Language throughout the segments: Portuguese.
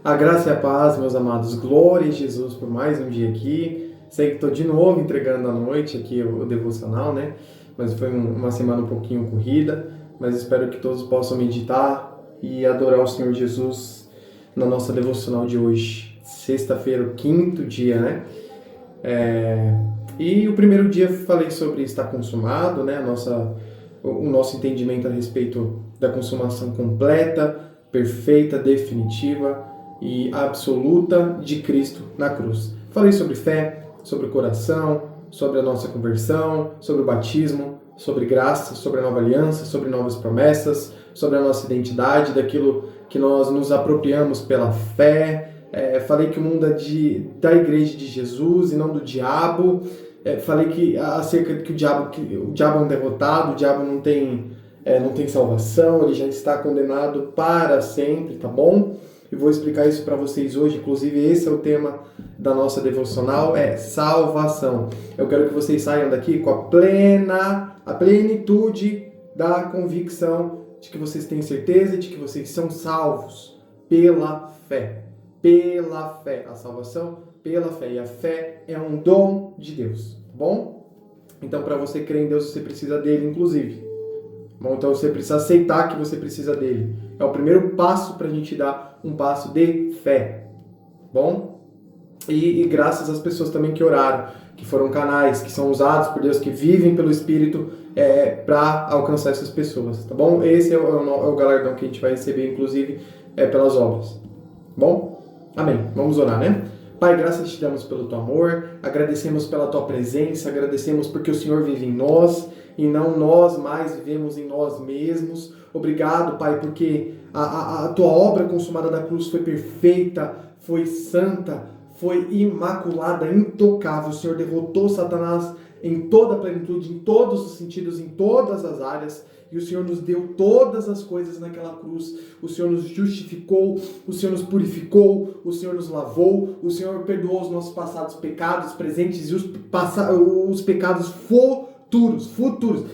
A graça e a paz, meus amados. Glória a Jesus por mais um dia aqui. Sei que estou de novo entregando à noite aqui o devocional, né? Mas foi uma semana um pouquinho corrida. Mas espero que todos possam meditar e adorar o Senhor Jesus na nossa devocional de hoje. Sexta-feira, o quinto dia, né? E o primeiro dia falei sobre estar consumado, né? O nosso entendimento a respeito da consumação completa, perfeita, definitiva e absoluta de Cristo na cruz. Falei sobre fé, sobre o coração, sobre a nossa conversão, sobre o batismo, sobre graça, sobre a nova aliança, sobre novas promessas, sobre a nossa identidade, daquilo que nós nos apropriamos pela fé. Falei que o mundo é da igreja de Jesus e não do diabo. Falei que acerca de que o diabo é um derrotado, o diabo não tem salvação, ele já está condenado para sempre, tá bom? E vou explicar isso para vocês hoje. Inclusive, esse é o tema da nossa devocional, é salvação. Eu quero que vocês saiam daqui com a plenitude da convicção de que vocês têm certeza de que vocês são salvos pela fé. Pela fé. A salvação pela fé. E a fé é um dom de Deus, tá bom? Então, para você crer em Deus, você precisa dele, inclusive. Bom, então você precisa aceitar que você precisa dele. É o primeiro passo para a gente dar um passo de fé. Bom? E graças às pessoas também que oraram, que foram canais, que são usados por Deus, que vivem pelo Espírito para alcançar essas pessoas. Tá bom? Esse é o galardão que a gente vai receber, inclusive, pelas obras. Bom? Amém. Vamos orar, né? Pai, graças te damos pelo teu amor, agradecemos pela tua presença, agradecemos porque o Senhor vive em nós e não nós mais vivemos em nós mesmos. Obrigado, Pai, porque a tua obra consumada da cruz foi perfeita, foi santa, foi imaculada, intocável. O Senhor derrotou Satanás em toda a plenitude, em todos os sentidos, em todas as áreas. E o Senhor nos deu todas as coisas naquela cruz. O Senhor nos justificou, o Senhor nos purificou, o Senhor nos lavou, o Senhor perdoou os nossos passados pecados, presentes e os pecados futuros.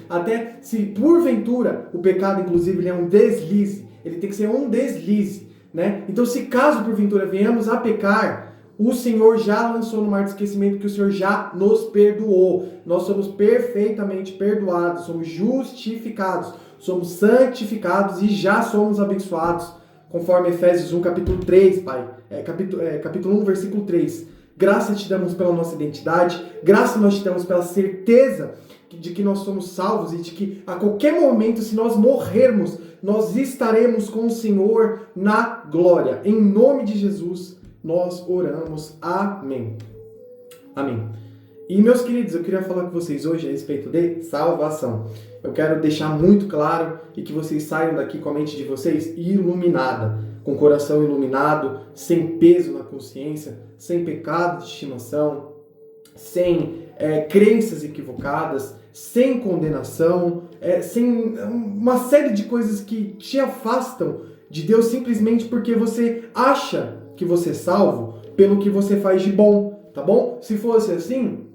Até se porventura o pecado, inclusive, ele é um deslize. Ele tem que ser um deslize, né? Então, se caso porventura venhamos a pecar, o Senhor já lançou no mar de esquecimento que o Senhor já nos perdoou. Nós somos perfeitamente perdoados, somos justificados, somos santificados e já somos abençoados, conforme Efésios 1, capítulo 3, Pai. Capítulo 1, versículo 3. Graça te damos pela nossa identidade, graça nós te damos pela certeza de que nós somos salvos e de que a qualquer momento, se nós morrermos, nós estaremos com o Senhor na glória. Em nome de Jesus, nós oramos. Amém. Amém. E, meus queridos, eu queria falar com vocês hoje a respeito de salvação. Eu quero deixar muito claro e que vocês saiam daqui com a mente de vocês iluminada, com o coração iluminado, sem peso na consciência, sem pecado de estimação, sem crenças equivocadas, sem condenação, sem uma série de coisas que te afastam de Deus simplesmente porque você acha que você é salvo pelo que você faz de bom, tá bom? Se fosse assim,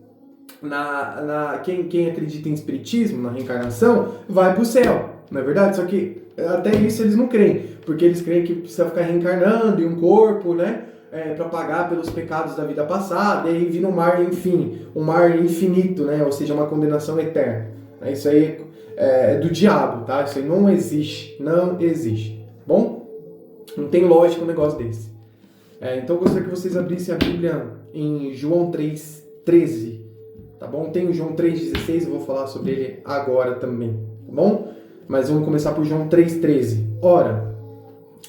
quem acredita em espiritismo, na reencarnação, vai pro céu, não é verdade? Só que até isso eles não creem, porque eles creem que precisa ficar reencarnando em um corpo, né? Para pagar pelos pecados da vida passada, e aí vira um mar infinito, né? Ou seja, uma condenação eterna. Isso aí é do diabo, tá? Isso aí não existe, bom? Não tem lógica um negócio desse. Então eu gostaria que vocês abrissem a Bíblia em João 3,13, tá bom? Tem o João 3,16, eu vou falar sobre ele agora também, tá bom? Mas vamos começar por João 3,13. Ora,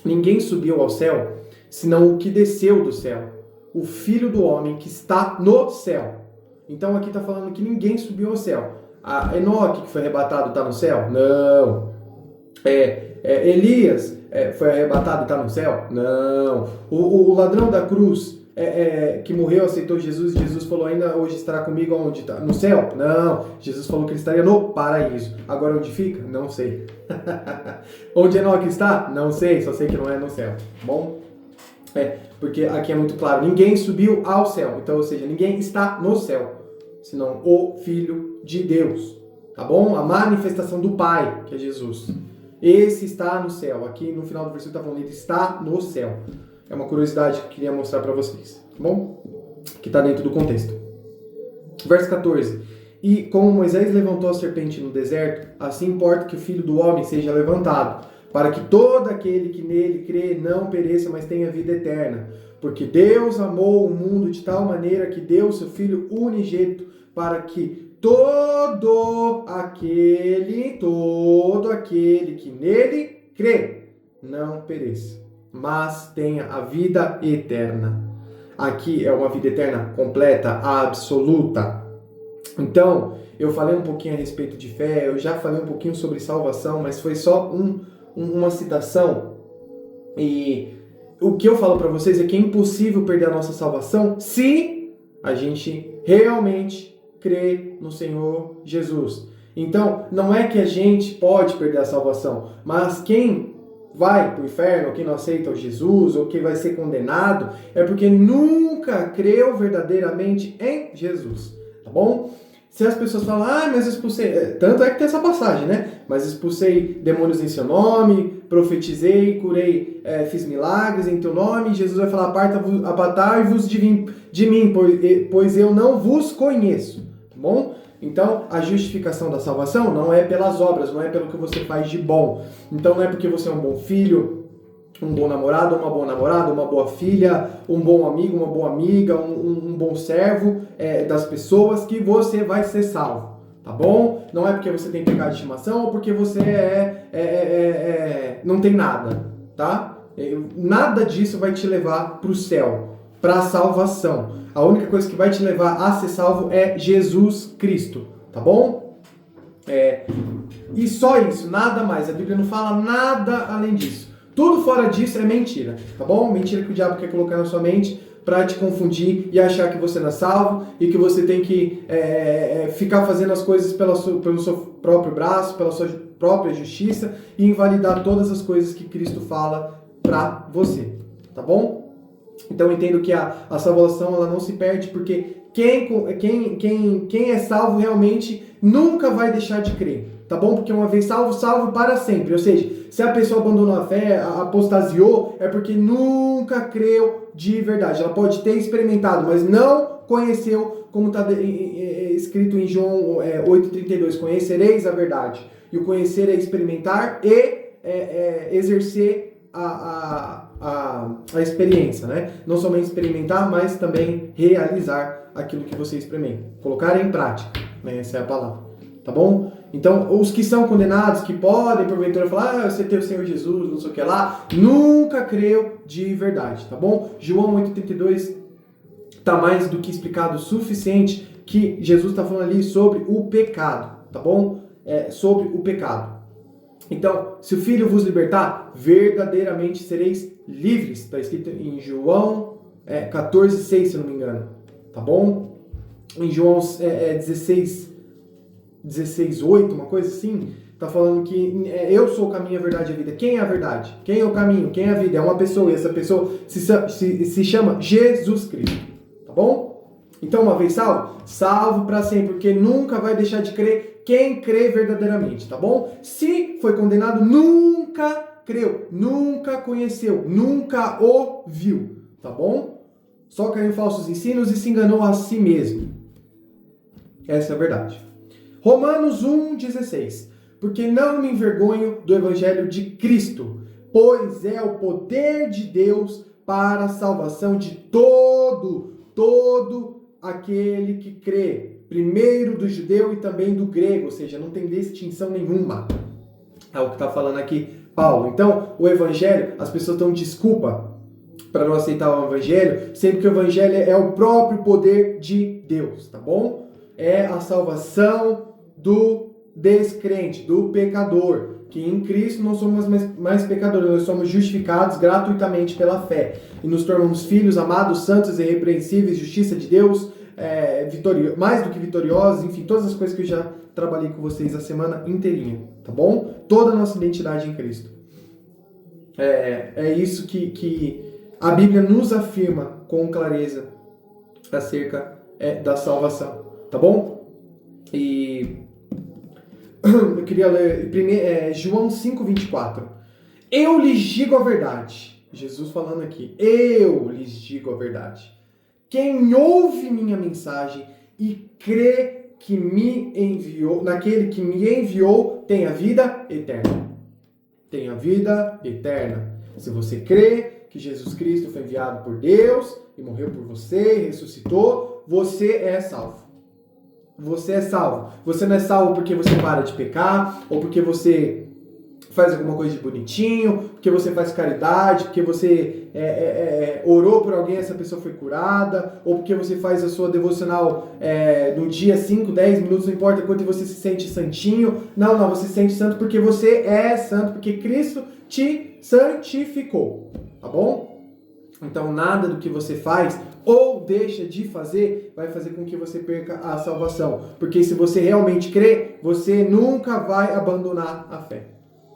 ninguém subiu ao céu, senão o que desceu do céu, o Filho do Homem que está no céu. Então aqui está falando que ninguém subiu ao céu. Enoque, que foi arrebatado, está no céu? Não. Elias foi arrebatado e está no céu? Não. O ladrão da cruz que morreu, aceitou Jesus, e Jesus falou, ainda hoje estará comigo onde está? No céu? Não. Jesus falou que ele estaria no paraíso. Agora onde fica? Não sei. Onde Enoque está? Não sei, só sei que não é no céu. Bom? Porque aqui é muito claro, ninguém subiu ao céu, então, ou seja, ninguém está no céu, senão o Filho de Deus, tá bom? A manifestação do Pai, que é Jesus. Esse está no céu, aqui no final do versículo está falando, ele está no céu. É uma curiosidade que eu queria mostrar para vocês, tá bom? Que está dentro do contexto. Verso 14. E como Moisés levantou a serpente no deserto, assim importa que o Filho do Homem seja levantado, para que todo aquele que nele crê não pereça, mas tenha vida eterna. Porque Deus amou o mundo de tal maneira que deu o seu Filho unigênito, para que todo aquele que nele crê não pereça, mas tenha a vida eterna. Aqui é uma vida eterna completa, absoluta. Então, eu falei um pouquinho a respeito de fé, eu já falei um pouquinho sobre salvação, mas foi só uma citação. E o que eu falo para vocês é que é impossível perder a nossa salvação se a gente realmente crê no Senhor Jesus. Então, não é que a gente pode perder a salvação, mas quem vai para o inferno, ou quem não aceita o Jesus, ou quem vai ser condenado, é porque nunca creu verdadeiramente em Jesus, tá bom? Se as pessoas falam, mas expulsei... Tanto é que tem essa passagem, né? Mas expulsei demônios em seu nome, profetizei, curei, fiz milagres em teu nome. Jesus vai falar, apartai-vos de mim, pois eu não vos conheço. Tá bom? Então, a justificação da salvação não é pelas obras, não é pelo que você faz de bom. Então, não é porque você é um bom filho, um bom namorado, uma boa namorada, uma boa filha, um bom amigo, uma boa amiga, um bom servo das pessoas que você vai ser salvo, tá bom? Não é porque você tem pecado de estimação ou porque você não tem nada, tá? Nada disso vai te levar para o céu, para a salvação. A única coisa que vai te levar a ser salvo é Jesus Cristo, tá bom? E só isso, nada mais. A Bíblia não fala nada além disso. Tudo fora disso é mentira, tá bom? Mentira que o diabo quer colocar na sua mente para te confundir e achar que você não é salvo e que você tem que ficar fazendo as coisas pelo seu próprio braço, pela sua própria justiça e invalidar todas as coisas que Cristo fala para você, tá bom? Então eu entendo que a salvação ela não se perde porque quem é salvo realmente nunca vai deixar de crer. Tá bom? Porque uma vez salvo, salvo para sempre. Ou seja, se a pessoa abandonou a fé, apostasiou, é porque nunca creu de verdade. Ela pode ter experimentado, mas não conheceu, como está escrito em João 8,32. Conhecereis a verdade. E o conhecer é experimentar e exercer a experiência, né? Não somente experimentar, mas também realizar aquilo que você experimenta. Colocar em prática, né? Essa é a palavra. Tá bom? Então, os que são condenados, que podem, porventura, falar, você tem o Senhor Jesus, não sei o que lá, nunca creu de verdade, tá bom? João 8,32 tá mais do que explicado o suficiente que Jesus está falando ali sobre o pecado, tá bom? Sobre o pecado. Então, se o Filho vos libertar, verdadeiramente sereis livres. Está escrito em João 14,6, se não me engano, tá bom? Em João 16:8, uma coisa assim, tá falando que eu sou o caminho, a verdade e a vida. Quem é a verdade? Quem é o caminho? Quem é a vida? É uma pessoa, e essa pessoa se chama Jesus Cristo, tá bom? Então, uma vez salvo, salvo para sempre, porque nunca vai deixar de crer quem crê verdadeiramente, tá bom? Se foi condenado, nunca creu, nunca conheceu, nunca ouviu, tá bom? Só caiu em falsos ensinos e se enganou a si mesmo. Essa é a verdade. Romanos 1,16. Porque não me envergonho do Evangelho de Cristo, pois é o poder de Deus para a salvação de todo aquele que crê. Primeiro do judeu e também do grego, ou seja, não tem distinção nenhuma. É o que está falando aqui Paulo. Então, o Evangelho, as pessoas dão desculpa para não aceitar o Evangelho, sendo que o Evangelho é o próprio poder de Deus, tá bom? É a salvação do descrente, do pecador, que em Cristo não somos mais pecadores, nós somos justificados gratuitamente pela fé e nos tornamos filhos amados, santos e irrepreensíveis, justiça de Deus, mais do que vitoriosos, enfim, todas as coisas que eu já trabalhei com vocês a semana inteirinha, tá bom? Toda a nossa identidade em Cristo. É isso que a Bíblia nos afirma com clareza acerca da salvação, tá bom? E eu queria ler João 5,24. Eu lhes digo a verdade. Jesus falando aqui, eu lhes digo a verdade. Quem ouve minha mensagem e crê que me enviou, naquele que me enviou, tem a vida eterna. Tem a vida eterna. Se você crê que Jesus Cristo foi enviado por Deus e morreu por você, e ressuscitou, você é salvo. Você é salvo. Você não é salvo porque você para de pecar, ou porque você faz alguma coisa de bonitinho, porque você faz caridade, porque você orou por alguém e essa pessoa foi curada, ou porque você faz a sua devocional no dia 5, 10 minutos, não importa quanto você se sente santinho. Não, você se sente santo porque você é santo, porque Cristo te santificou, tá bom? Então nada do que você faz ou deixa de fazer vai fazer com que você perca a salvação, porque se você realmente crê, você nunca vai abandonar a fé.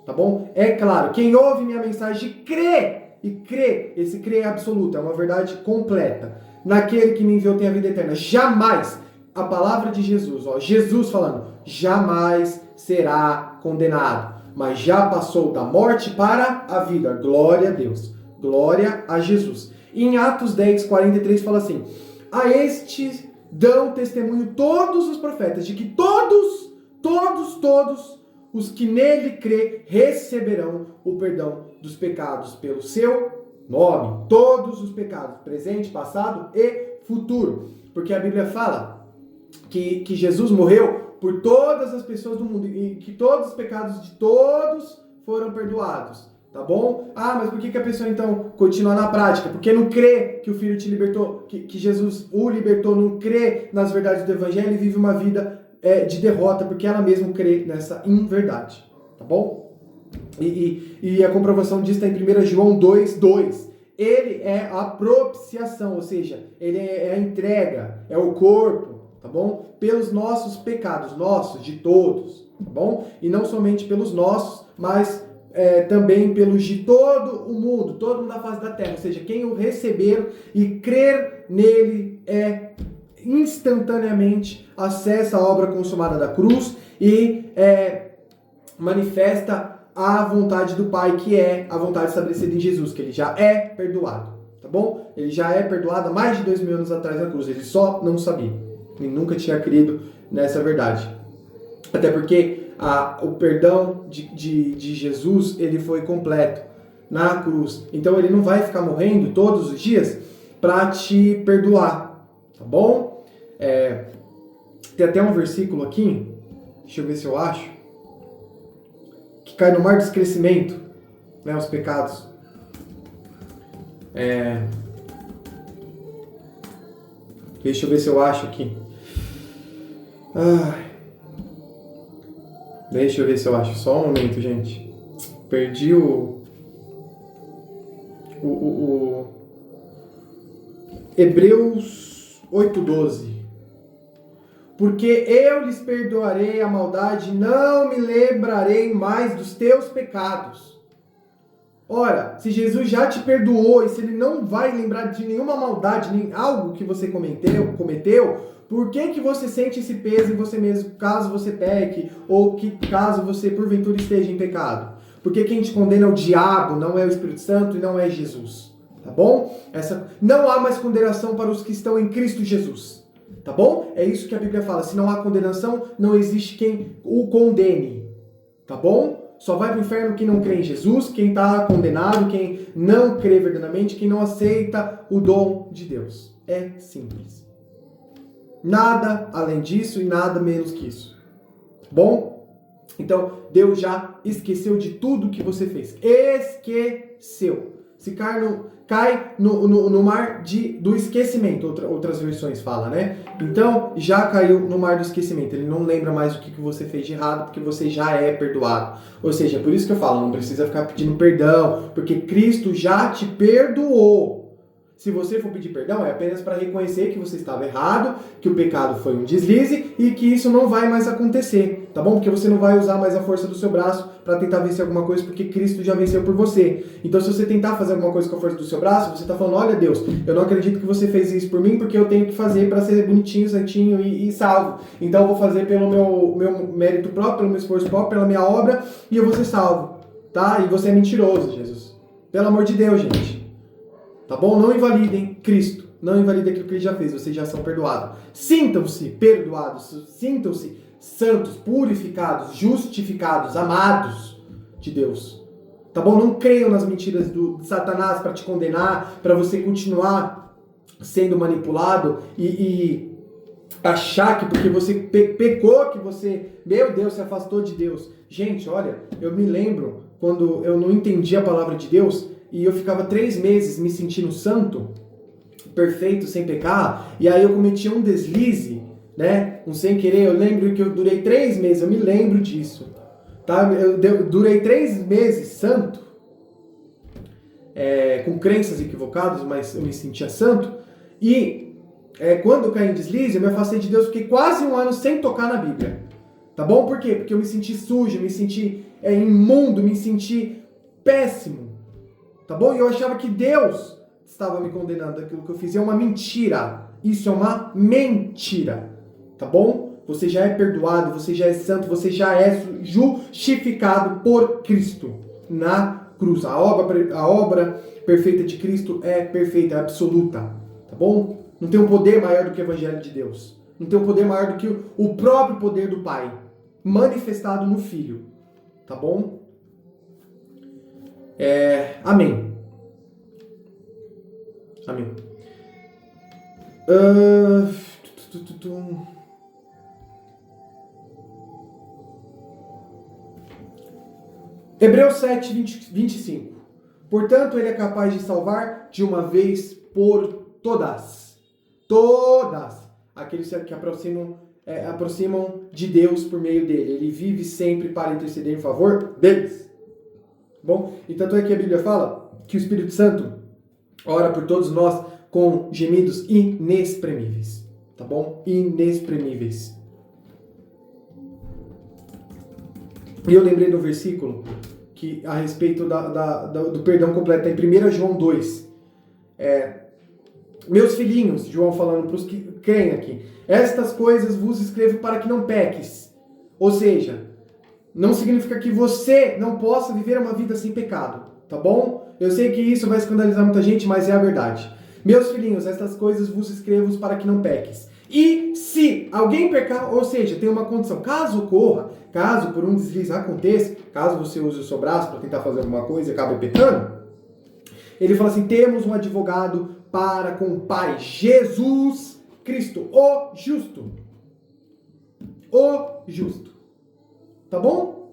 Tá bom? É claro, quem ouve minha mensagem e crê, esse crê é absoluto, é uma verdade completa. Naquele que me enviou tem a vida eterna. Jamais, a palavra de Jesus, Jesus falando, jamais será condenado, mas já passou da morte para a vida. Glória a Deus, glória a Jesus. E em Atos 10, 43 fala assim, a estes dão testemunho todos os profetas, de que todos os que nele crê receberão o perdão dos pecados pelo seu nome. Todos os pecados, presente, passado e futuro. Porque a Bíblia fala que Jesus morreu por todas as pessoas do mundo e que todos os pecados de todos foram perdoados. Tá bom? Mas por que a pessoa então continua na prática? Porque não crê que o Filho te libertou, que Jesus o libertou, não crê nas verdades do Evangelho e vive uma vida de derrota, porque ela mesma crê nessa inverdade, tá bom? E a comprovação disso está em 1 João 2:2. Ele é a propiciação, ou seja, ele é a entrega, é o corpo, tá bom? Pelos nossos pecados, nossos, de todos, tá bom? E não somente pelos nossos, mas também pelos de todo o mundo da face da terra, ou seja, quem o receber e crer nele instantaneamente acessa a obra consumada da cruz e manifesta a vontade do Pai, que é a vontade estabelecida em Jesus, que ele já é perdoado, tá bom? Ele já é perdoado há mais de 2000 anos atrás na cruz, ele só não sabia, ele nunca tinha crido nessa verdade. Até porque o perdão de Jesus, ele foi completo na cruz, então ele não vai ficar morrendo todos os dias para te perdoar, tá bom? Tem até um versículo aqui, deixa eu ver se eu acho, que cai no mar do esquecimento, né, os pecados. Deixa eu ver se eu acho aqui. Deixa eu ver se eu acho. Só um momento, gente. Perdi Hebreus 8:12. Porque eu lhes perdoarei a maldade, não me lembrarei mais dos teus pecados. Ora, se Jesus já te perdoou e se ele não vai lembrar de nenhuma maldade, nem algo que você cometeu, por que você sente esse peso em você mesmo, caso você peque, ou que caso você porventura esteja em pecado? Porque quem te condena é o diabo, não é o Espírito Santo e não é Jesus. Tá bom? Não há mais condenação para os que estão em Cristo Jesus. Tá bom? É isso que a Bíblia fala. Se não há condenação, não existe quem o condene. Tá bom? Só vai para o inferno quem não crê em Jesus, quem está condenado, quem não crê verdadeiramente, quem não aceita o dom de Deus. É simples. Nada além disso e nada menos que isso. Tá bom? Então, Deus já esqueceu de tudo que você fez. Esqueceu. Se cai no mar do esquecimento, outras versões falam, né? Então, já caiu no mar do esquecimento. Ele não lembra mais o que você fez de errado, porque você já é perdoado. Ou seja, por isso que eu falo, não precisa ficar pedindo perdão, porque Cristo já te perdoou. Se você for pedir perdão, é apenas para reconhecer que você estava errado, que o pecado foi um deslize e que isso não vai mais acontecer, tá bom? Porque você não vai usar mais a força do seu braço para tentar vencer alguma coisa, porque Cristo já venceu por você. Então, se você tentar fazer alguma coisa com a força do seu braço, você está falando, olha Deus, eu não acredito que você fez isso por mim, porque eu tenho que fazer para ser bonitinho, santinho e salvo. Então, eu vou fazer pelo meu mérito próprio, pelo meu esforço próprio, pela minha obra, e eu vou ser salvo, tá? E você é mentiroso, Jesus. Pelo amor de Deus, gente. Tá bom? Não invalidem Cristo. Não invalidem aquilo que ele já fez. Vocês já são perdoados. Sintam-se perdoados. Sintam-se santos, purificados, justificados, amados de Deus. Tá bom? Não creiam nas mentiras de Satanás para te condenar, para você continuar sendo manipulado e achar que porque você pecou, que você, meu Deus, se afastou de Deus. Gente, olha, eu me lembro quando eu não entendia a palavra de Deus e eu ficava 3 meses me sentindo santo, perfeito, sem pecar, e aí eu cometia um deslize, né, um sem querer. Eu lembro que eu durei 3 meses, eu me lembro disso, tá? Eu durei 3 meses santo, com crenças equivocadas, mas eu me sentia santo, e quando eu caí em deslize, eu me afastei de Deus, fiquei quase 1 ano sem tocar na Bíblia, tá bom? Por quê? Porque eu me senti sujo, me senti imundo, me senti péssimo, tá bom? E eu achava que Deus estava me condenando daquilo que eu fiz. É uma mentira. Isso é uma mentira. Tá bom? Você já é perdoado, você já é santo, você já é justificado por Cristo na cruz. A obra perfeita de Cristo é perfeita, é absoluta. Tá bom? Não tem um poder maior do que o Evangelho de Deus. Não tem um poder maior do que o próprio poder do Pai, manifestado no Filho. Tá bom? Amém. Amém. Hebreus 7, 25. Portanto, ele é capaz de salvar de uma vez por todas. Todas. Aqueles que aproximam de Deus por meio dele. Ele vive sempre para interceder em favor deles. Bom, e tanto é que a Bíblia fala que o Espírito Santo ora por todos nós com gemidos inexprimíveis. Tá bom? Inexprimíveis. E eu lembrei do versículo que a respeito do perdão completo, em 1 João 2. Meus filhinhos, João falando para os que creem aqui, estas coisas vos escrevo para que não peques. Ou seja, não significa que você não possa viver uma vida sem pecado. Tá bom? Eu sei que isso vai escandalizar muita gente, mas é a verdade. Meus filhinhos, estas coisas vos escrevo para que não peques. E se alguém pecar, ou seja, tem uma condição, caso ocorra, caso por um deslize aconteça, caso você use o seu braço para tentar fazer alguma coisa e acabe pecando, ele fala assim, temos um advogado para com o Pai, Jesus Cristo, o justo. O justo. Tá bom?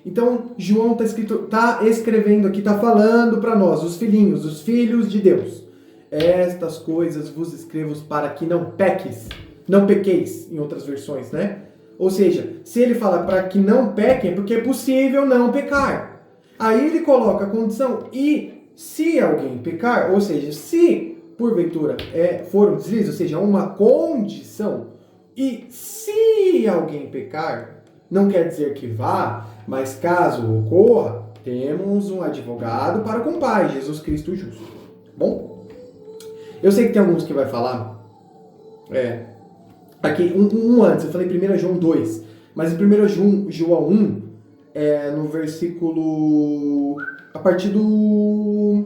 Então, João está escrevendo aqui, está falando para nós, os filhinhos, os filhos de Deus. Estas coisas vos escrevo para que não peques, não pequeis, em outras versões, né? Ou seja, se ele fala para que não pequem, é porque é possível não pecar. Aí ele coloca a condição, e se alguém pecar, ou seja, se porventura for um deslize, ou seja, uma condição, e se alguém pecar, não quer dizer que vá, mas caso ocorra, temos um advogado para com o Pai, Jesus Cristo justo. Bom? Eu sei que tem alguns que vai falar, aqui, antes, eu falei 1 João 2, mas em 1 João 1, no versículo, a partir do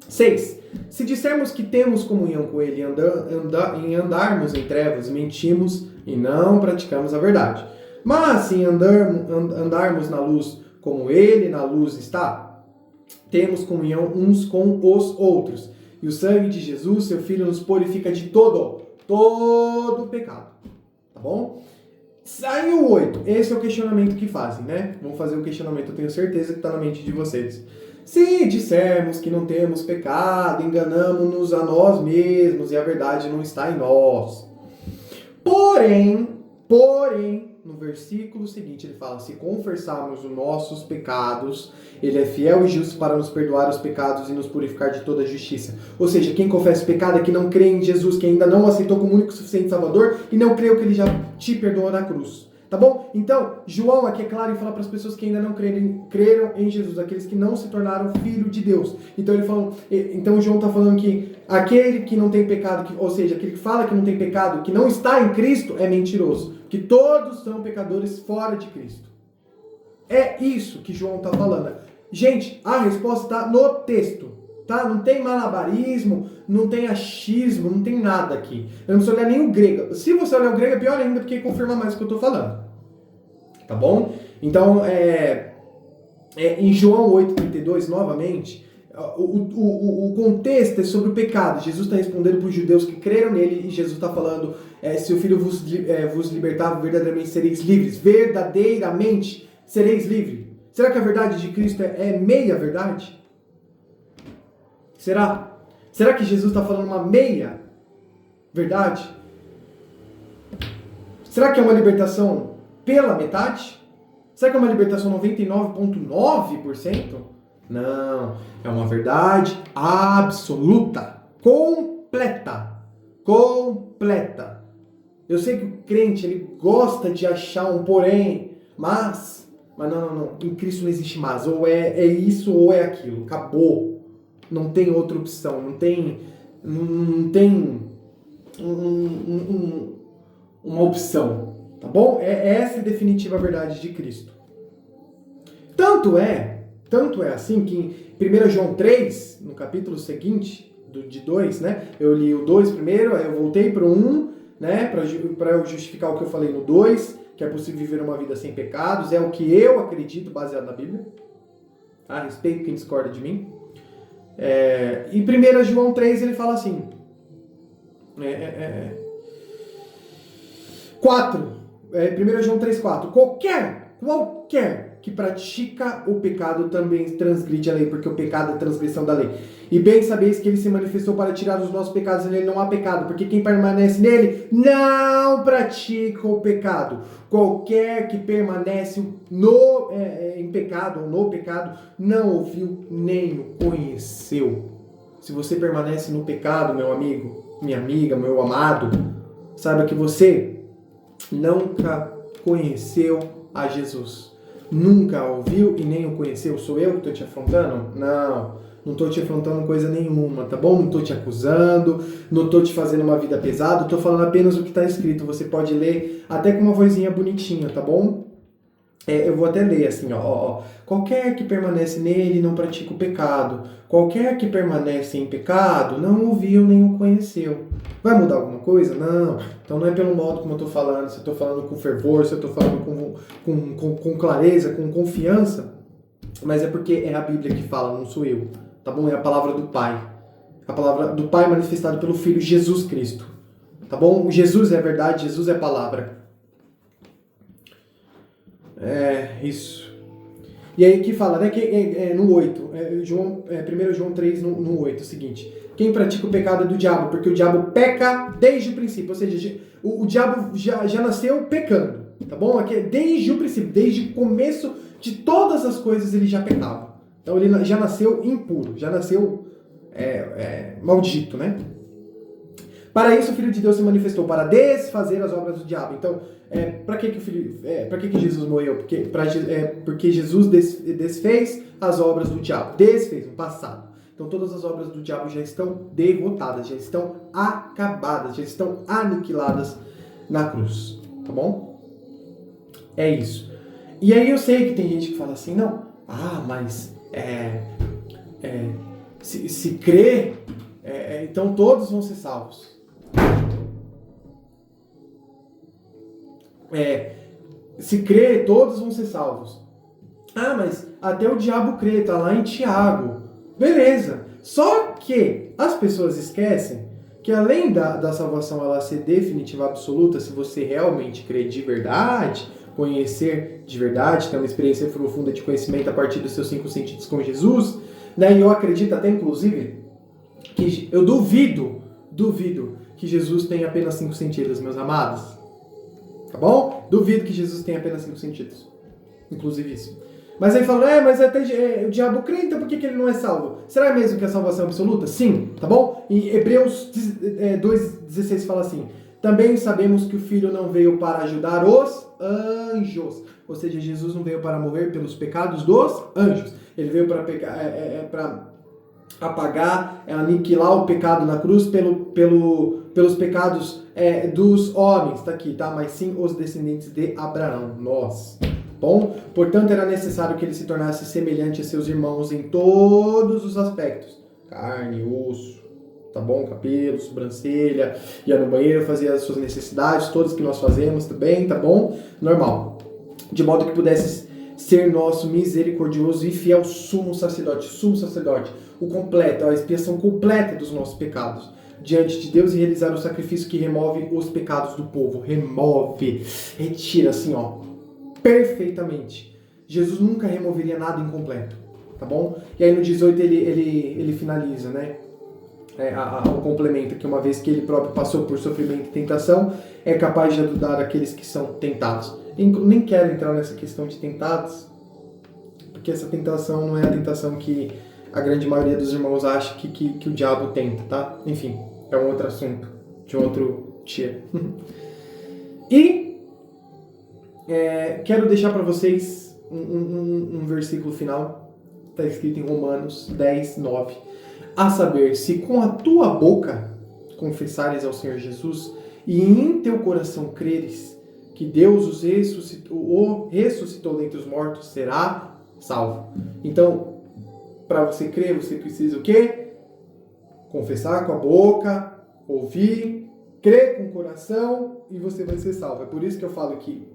6, se dissermos que temos comunhão com Ele em andarmos em trevas, mentimos e não praticamos a verdade. Mas se andarmos na luz como Ele na luz está, temos comunhão uns com os outros. E o sangue de Jesus, seu Filho, nos purifica de todo pecado. Tá bom? Aí o 8. Esse é o questionamento que fazem, né? Vamos fazer um questionamento, eu tenho certeza que está na mente de vocês. Se dissermos que não temos pecado, enganamos-nos a nós mesmos e a verdade não está em nós. Porém, no versículo seguinte ele fala, se confessarmos os nossos pecados, ele é fiel e justo para nos perdoar os pecados e nos purificar de toda justiça. Ou seja, quem confessa o pecado é que não crê em Jesus, que ainda não o aceitou como único e suficiente Salvador e não creu que ele já te perdoou na cruz. Tá bom? Então, João aqui é claro em falar para as pessoas que ainda não creram em Jesus, aqueles que não se tornaram filho de Deus. Então João está falando que aquele que não tem pecado, ou seja, aquele que fala que não tem pecado, que não está em Cristo, é mentiroso. Que todos são pecadores fora de Cristo. É isso que João está falando. Gente, a resposta está no texto, tá? Não tem malabarismo, não tem achismo, não tem nada aqui. Eu não preciso olhar nem o grego. Se você olhar o grego é pior ainda, porque confirma mais o que eu estou falando. Tá bom? Então, em João 8,32, novamente, o contexto é sobre o pecado. Jesus está respondendo para os judeus que creram nele, e Jesus está falando, se o Filho vos libertar, verdadeiramente sereis livres. Verdadeiramente sereis livres. Será que a verdade de Cristo é meia verdade? Será? Será que Jesus está falando uma meia verdade? Será que é uma libertação pela metade? Será que é uma libertação 99,9%? Não, é uma verdade absoluta, completa. Eu sei que o crente, ele gosta de achar um porém, mas não. Em Cristo não existe mais. Ou é isso ou é aquilo. Acabou. Não tem outra opção. Não tem uma opção. Tá bom? Essa é a definitiva verdade de Cristo. Tanto é assim que em 1 João 3, no capítulo seguinte, de 2, né? Eu li o 2 primeiro, aí eu voltei para o 1, né? Para eu justificar o que eu falei no 2, que é possível viver uma vida sem pecados, é o que eu acredito baseado na Bíblia. A respeito quem discorda de mim. E 1 João 3 ele fala assim, 1 João 3,4, qualquer que pratica o pecado também transgride a lei, porque o pecado é transgressão da lei. E bem sabeis que ele se manifestou para tirar os nossos pecados, e nele não há pecado, porque quem permanece nele não pratica o pecado. Qualquer que permanece em pecado ou no pecado, não ouviu nem o conheceu. Se você permanece no pecado, meu amigo, minha amiga, meu amado, saiba que você nunca conheceu a Jesus. Nunca ouviu e nem o conheceu. Sou eu que estou te afrontando? Não estou te afrontando coisa nenhuma, tá bom? Não estou te acusando, não estou te fazendo uma vida pesada, estou falando apenas o que está escrito. Você pode ler até com uma vozinha bonitinha, tá bom? Eu vou até ler assim, ó. Qualquer que permanece nele não pratica o pecado. Qualquer que permanece em pecado não ouviu nem o conheceu. Vai mudar alguma coisa? Não. Então não é pelo modo como eu estou falando, se eu estou falando com fervor, se eu estou falando com clareza, com confiança, mas é porque é a Bíblia que fala, não sou eu. Tá bom? É a palavra do Pai. A palavra do Pai manifestada pelo Filho Jesus Cristo. Tá bom? Jesus é a verdade, Jesus é a palavra. Isso. E aí que fala, né, que no 8, 1 João 3, no 8, é o seguinte: quem pratica o pecado é do diabo, porque o diabo peca desde o princípio, ou seja, o diabo já nasceu pecando, tá bom? Aqui, desde o princípio, desde o começo de todas as coisas ele já pecava. Então ele já nasceu impuro, já nasceu maldito, né? Para isso o Filho de Deus se manifestou, para desfazer as obras do diabo. Então, para que Jesus morreu? Porque Jesus desfez as obras do diabo. Desfez no passado. Então todas as obras do diabo já estão derrotadas, já estão acabadas, já estão aniquiladas na cruz. Tá bom? É isso. E aí eu sei que tem gente que fala assim, não, mas se crer, então todos vão ser salvos. Se crer, todos vão ser salvos. Mas até o diabo crê, tá lá em Tiago. Beleza. Só que as pessoas esquecem que além da salvação ela ser definitiva, absoluta, se você realmente crer de verdade, conhecer de verdade, ter uma experiência profunda de conhecimento a partir dos seus 5 sentidos com Jesus, né? E eu acredito até, inclusive, que eu duvido que Jesus tenha apenas 5 sentidos, meus amados. Tá bom? Duvido que Jesus tenha apenas 5 sentidos. Inclusive isso. Mas aí fala, mas até o diabo crê, então por que ele não é salvo? Será mesmo que a salvação é absoluta? Sim, tá bom? Em Hebreus 2,16 fala assim, também sabemos que o Filho não veio para ajudar os anjos. Ou seja, Jesus não veio para morrer pelos pecados dos anjos. Ele veio para apagar, aniquilar o pecado na cruz pelos pecados dos homens, tá aqui, tá? Mas sim os descendentes de Abraão, nós, bom? Portanto, era necessário que ele se tornasse semelhante a seus irmãos em todos os aspectos. Carne, osso, tá bom? Cabelo, sobrancelha, ia no banheiro, fazia as suas necessidades, todas que nós fazemos também, tá bom? Normal. De modo que pudesse ser nosso misericordioso e fiel sumo sacerdote, o completo, a expiação completa dos nossos pecados diante de Deus e realizar o sacrifício que remove os pecados do povo. Remove, retira assim, ó, perfeitamente. Jesus nunca removeria nada incompleto, tá bom? E aí no 18 ele finaliza, né? O complemento, que uma vez que ele próprio passou por sofrimento e tentação, é capaz de ajudar aqueles que são tentados. Nem quero entrar nessa questão de tentados, porque essa tentação não é a tentação que a grande maioria dos irmãos acha que o diabo tenta, tá? Enfim, é um outro assunto, de outro dia. E quero deixar para vocês um versículo final, está escrito em Romanos 10, 9. A saber, se com a tua boca confessares ao Senhor Jesus e em teu coração creres que Deus o ressuscitou dentre os mortos, será salvo. Então, para você crer, você precisa o quê? Confessar com a boca, ouvir, crer com o coração e você vai ser salvo. É por isso que eu falo que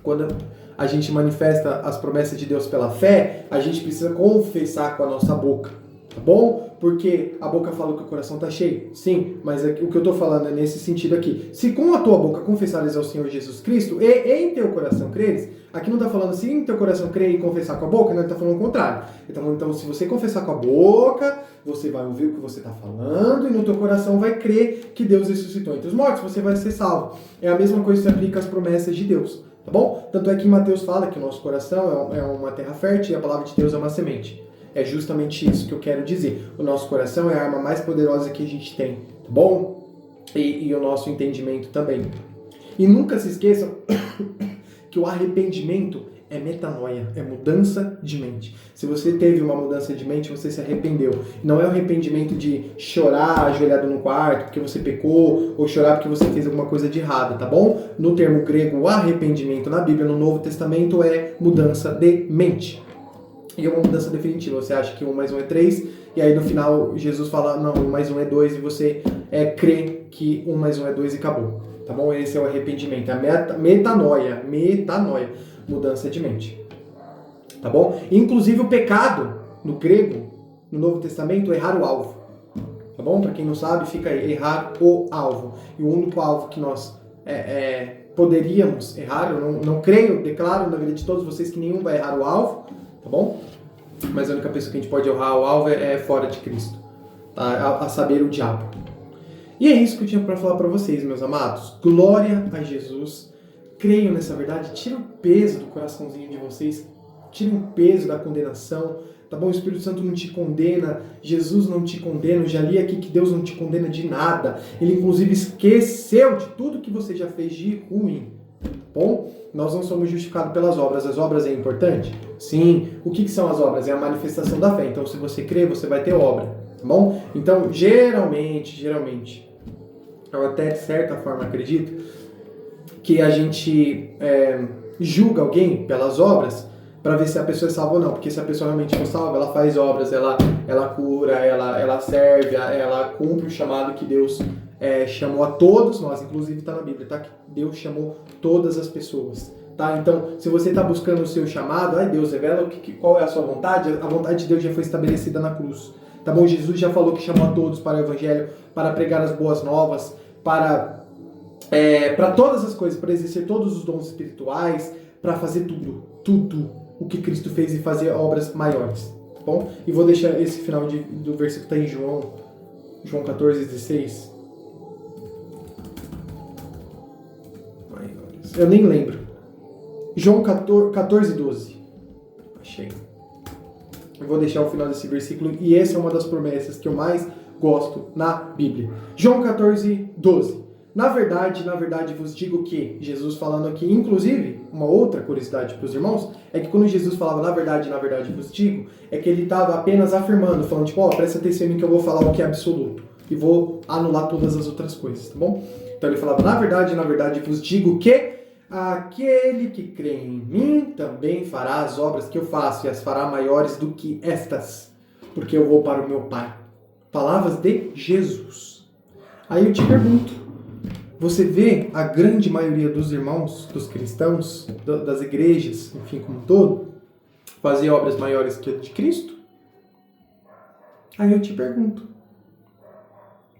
quando a gente manifesta as promessas de Deus pela fé, a gente precisa confessar com a nossa boca, tá bom? Porque a boca fala que o coração está cheio. Sim, mas o que eu estou falando é nesse sentido aqui. Se com a tua boca confessares ao Senhor Jesus Cristo e em teu coração creres, aqui não está falando se em teu coração crer e confessar com a boca, não, ele está falando o contrário. Então, se você confessar com a boca, você vai ouvir o que você está falando e no teu coração vai crer que Deus ressuscitou entre os mortos, você vai ser salvo. É a mesma coisa que se aplica às promessas de Deus, tá bom? Tanto é que Mateus fala que o nosso coração é uma terra fértil e a palavra de Deus é uma semente. É justamente isso que eu quero dizer. O nosso coração é a arma mais poderosa que a gente tem, tá bom? E o nosso entendimento também. E nunca se esqueçam que o arrependimento é metanoia, é mudança de mente. Se você teve uma mudança de mente, você se arrependeu. Não é o arrependimento de chorar ajoelhado no quarto porque você pecou, ou chorar porque você fez alguma coisa de errado, tá bom? No termo grego, o arrependimento na Bíblia, no Novo Testamento, é mudança de mente. E é uma mudança definitiva. Você acha que 1 mais 1 é 3, e aí no final Jesus fala, não, 1 mais 1 é 2, e você crê que 1 mais 1 é 2 e acabou. Tá bom? Esse é o arrependimento. A metanoia, mudança de mente. Tá bom? Inclusive o pecado, no grego, no Novo Testamento, é errar o alvo. Tá bom? Para quem não sabe, fica aí, errar o alvo. E o único alvo que nós poderíamos errar, eu não creio, declaro na vida de todos vocês que nenhum vai errar o alvo, tá bom? Mas a única pessoa que a gente pode errar o alvo é fora de Cristo, tá? A saber, o diabo. E é isso que eu tinha para falar para vocês, meus amados. Glória a Jesus. Creiam nessa verdade. Tira o peso do coraçãozinho de vocês. Tira o peso da condenação. Tá bom? O Espírito Santo não te condena. Jesus não te condena. Eu já li aqui que Deus não te condena de nada. Ele, inclusive, esqueceu de tudo que você já fez de ruim. Bom, nós não somos justificados pelas obras. As obras é importante? Sim. O que são as obras? É a manifestação da fé. Então, se você crê, você vai ter obra. Tá bom? Então, geralmente, eu até de certa forma acredito que a gente julga alguém pelas obras para ver se a pessoa é salva ou não. Porque se a pessoa realmente for salva, ela faz obras, ela cura, ela serve, ela cumpre o chamado que Deus chamou a todos nós. Inclusive está na Bíblia, tá? Que Deus chamou todas as pessoas. Tá? Então, se você está buscando o seu chamado, Deus revela qual é a sua vontade. A vontade de Deus já foi estabelecida na cruz. Tá bom? Jesus já falou que chamou a todos para o Evangelho, para pregar as boas novas, para todas as coisas, para exercer todos os dons espirituais, para fazer tudo o que Cristo fez e fazer obras maiores. Tá bom? E vou deixar esse final do versículo que está em João 14, 16. Eu nem lembro. João 14, 12. Achei. Eu vou deixar o final desse versículo, e essa é uma das promessas que eu mais gosto na Bíblia. João 14, 12. Na verdade vos digo que, Jesus falando aqui, inclusive, uma outra curiosidade para os irmãos, é que quando Jesus falava na verdade vos digo, é que ele estava apenas afirmando, falando tipo, presta atenção em mim que eu vou falar o que é absoluto, e vou anular todas as outras coisas, tá bom? Então ele falava, na verdade vos digo que aquele que crê em mim também fará as obras que eu faço e as fará maiores do que estas, porque eu vou para o meu Pai. Palavras de Jesus. Aí eu te pergunto, você vê a grande maioria dos irmãos, dos cristãos, das igrejas, enfim, como um todo, fazer obras maiores que a de Cristo? Aí eu te pergunto,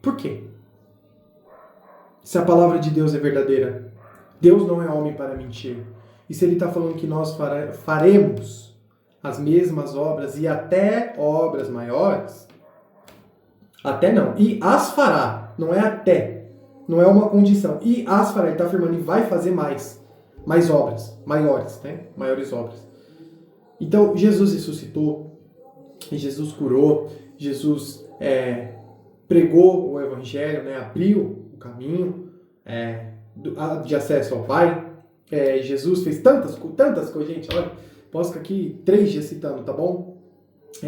por quê? Se a palavra de Deus é verdadeira, Deus não é homem para mentir. E se Ele está falando que nós faremos as mesmas obras e até obras maiores, até não, e as fará, não é até, não é uma condição, e as fará, Ele está afirmando, e vai fazer mais obras, maiores, né? Maiores obras. Então, Jesus ressuscitou, Jesus curou, Jesus pregou o Evangelho, né? Abriu o caminho de acesso ao Pai. Jesus fez tantas coisas, gente, olha, posso ficar aqui 3 dias citando, tá bom?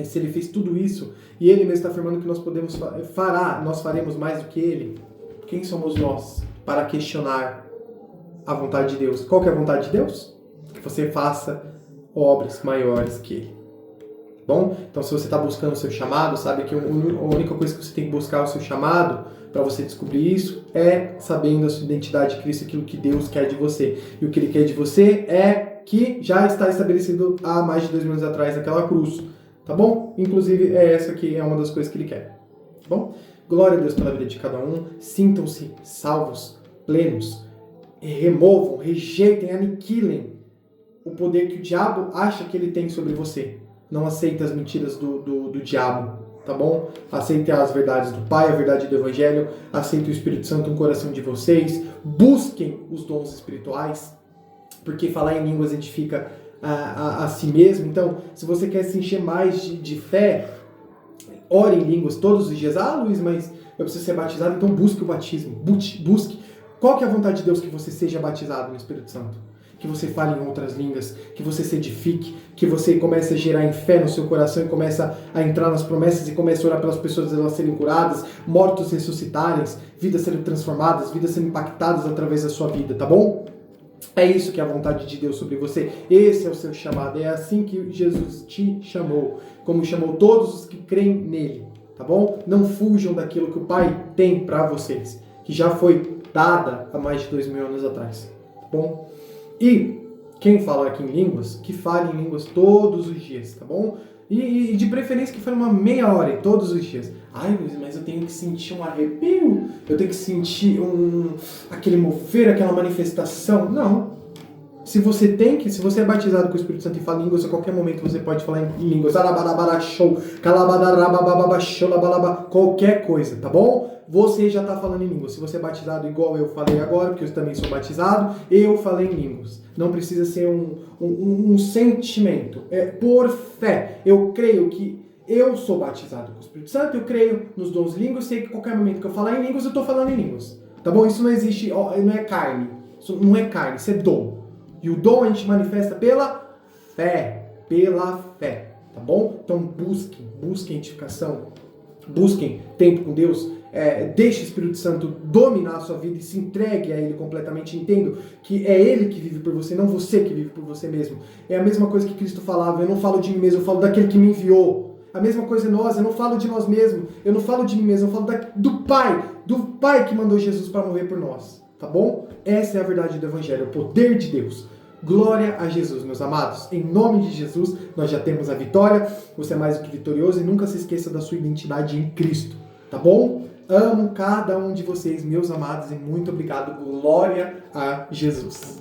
Se Ele fez tudo isso, e Ele mesmo está afirmando que nós faremos mais do que Ele, quem somos nós para questionar a vontade de Deus? Qual que é a vontade de Deus? Que você faça obras maiores que Ele. Bom? Então, se você está buscando o seu chamado, sabe que a única coisa que você tem que buscar é o seu chamado para você descobrir isso é sabendo a sua identidade de Cristo, aquilo que Deus quer de você. E o que Ele quer de você é que já está estabelecido há mais de 2000 anos atrás naquela cruz. Tá bom? Inclusive, essa aqui é uma das coisas que Ele quer. Tá bom? Glória a Deus pela vida de cada um. Sintam-se salvos, plenos. Removam, rejeitem, aniquilem o poder que o diabo acha que ele tem sobre você. Não aceite as mentiras do diabo, tá bom? Aceite as verdades do Pai, a verdade do Evangelho. Aceite o Espírito Santo no coração de vocês. Busquem os dons espirituais, porque falar em línguas edifica a si mesmo. Então, se você quer se encher mais de fé, ore em línguas todos os dias. Ah, Luiz, mas eu preciso ser batizado, então busque o batismo. Busque. Qual que é a vontade de Deus? Que você seja batizado no Espírito Santo. Que você fale em outras línguas, que você se edifique, que você comece a gerar em fé no seu coração e comece a entrar nas promessas e comece a orar pelas pessoas, elas serem curadas, mortos ressuscitarem, vidas serem transformadas, vidas serem impactadas através da sua vida, tá bom? É isso que é a vontade de Deus sobre você. Esse é o seu chamado. É assim que Jesus te chamou, como chamou todos os que creem nele, tá bom? Não fujam daquilo que o Pai tem para vocês, que já foi dada há mais de 2000 anos atrás, tá bom? E quem fala aqui em línguas, que fale em línguas todos os dias, tá bom? E de preferência que fale uma meia hora todos os dias. Ai, Luiz, mas eu tenho que sentir um arrepio, eu tenho que sentir aquele mover, aquela manifestação. Não. Se você é batizado com o Espírito Santo e fala em línguas, a qualquer momento você pode falar em línguas. Qualquer coisa, tá bom? Você já está falando em línguas. Se você é batizado igual eu falei agora, porque eu também sou batizado, eu falei em línguas. Não precisa ser um sentimento. É por fé. Eu creio que eu sou batizado com o Espírito Santo, eu creio nos dons de línguas, sei que a qualquer momento que eu falar em línguas, eu estou falando em línguas. Tá bom? Isso não existe, não é carne. Isso não é carne, isso é dom. E o dom a gente manifesta pela fé, tá bom? Então busquem edificação, busquem tempo com Deus, deixe o Espírito Santo dominar a sua vida e se entregue a Ele completamente, entendo que é Ele que vive por você, não você que vive por você mesmo. É a mesma coisa que Cristo falava, eu não falo de mim mesmo, eu falo daquele que me enviou. A mesma coisa é nós, eu não falo de nós mesmos, eu não falo de mim mesmo, eu falo do Pai que mandou Jesus para morrer por nós, tá bom? Essa é a verdade do Evangelho, o poder de Deus. Glória a Jesus, meus amados. Em nome de Jesus, nós já temos a vitória. Você é mais do que vitorioso e nunca se esqueça da sua identidade em Cristo. Tá bom? Amo cada um de vocês, meus amados, e muito obrigado. Glória a Jesus.